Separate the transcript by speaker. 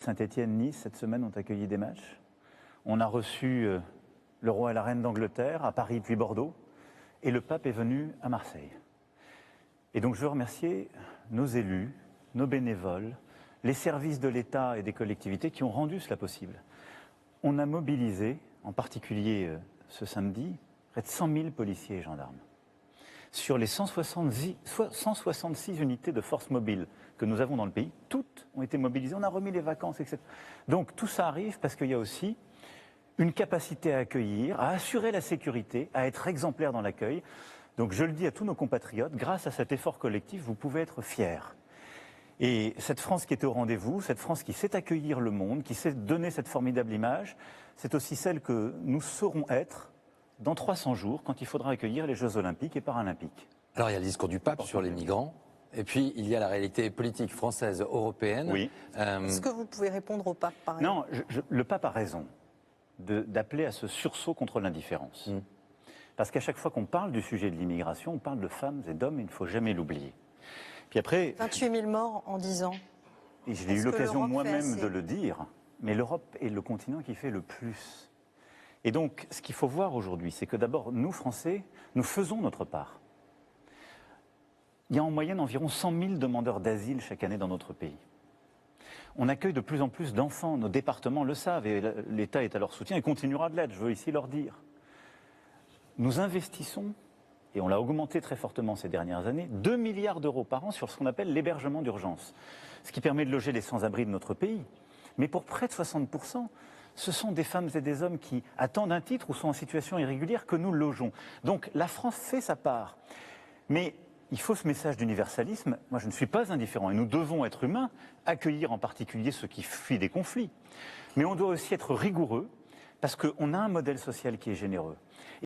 Speaker 1: Saint-Étienne, Nice, cette semaine, ont accueilli des matchs. On a reçu le roi et la reine d'Angleterre à Paris puis Bordeaux. Et le pape est venu à Marseille. Et donc je veux remercier nos élus, nos bénévoles, les services de l'État et des collectivités qui ont rendu cela possible. On a mobilisé, en particulier ce samedi, près de 100 000 policiers et gendarmes. Sur les 166 unités de force mobile que nous avons dans le pays, toutes ont été mobilisées. On a remis les vacances, etc. Donc tout ça arrive parce qu'il y a aussi une capacité à accueillir, à assurer la sécurité, à être exemplaire dans l'accueil. Donc je le dis à tous nos compatriotes, grâce à cet effort collectif, vous pouvez être fiers. Et cette France qui était au rendez-vous, cette France qui sait accueillir le monde, qui sait donner cette formidable image, c'est aussi celle que nous saurons être dans 300 jours, quand il faudra accueillir les Jeux Olympiques et Paralympiques.
Speaker 2: Alors il y a le discours du pape sur les migrants, et puis il y a la réalité politique française, européenne.
Speaker 1: Oui.
Speaker 3: Est-ce que vous pouvez répondre au pape, par exemple?
Speaker 1: Non, le pape a raison d'appeler à ce sursaut contre l'indifférence. Parce qu'à chaque fois qu'on parle du sujet de l'immigration, on parle de femmes et d'hommes, et il ne faut jamais l'oublier. Puis après,
Speaker 3: 28 000 morts en 10 ans.
Speaker 1: Et j'ai eu l'occasion moi-même de le dire, mais l'Europe est le continent qui fait le plus. Et donc, ce qu'il faut voir aujourd'hui, c'est que d'abord, nous, Français, nous faisons notre part. Il y a en moyenne environ 100 000 demandeurs d'asile chaque année dans notre pays. On accueille de plus en plus d'enfants, nos départements le savent, et l'État est à leur soutien et continuera de l'être, je veux ici leur dire. Nous investissons, et on l'a augmenté très fortement ces dernières années, 2 milliards d'euros par an sur ce qu'on appelle l'hébergement d'urgence, ce qui permet de loger les sans-abri de notre pays. Mais pour près de 60%, ce sont des femmes et des hommes qui attendent un titre ou sont en situation irrégulière que nous logeons. Donc la France fait sa part. Mais il faut ce message d'universalisme. Moi, je ne suis pas indifférent et nous devons être humains, accueillir en particulier ceux qui fuient des conflits. Mais on doit aussi être rigoureux parce qu'on a un modèle social qui est généreux.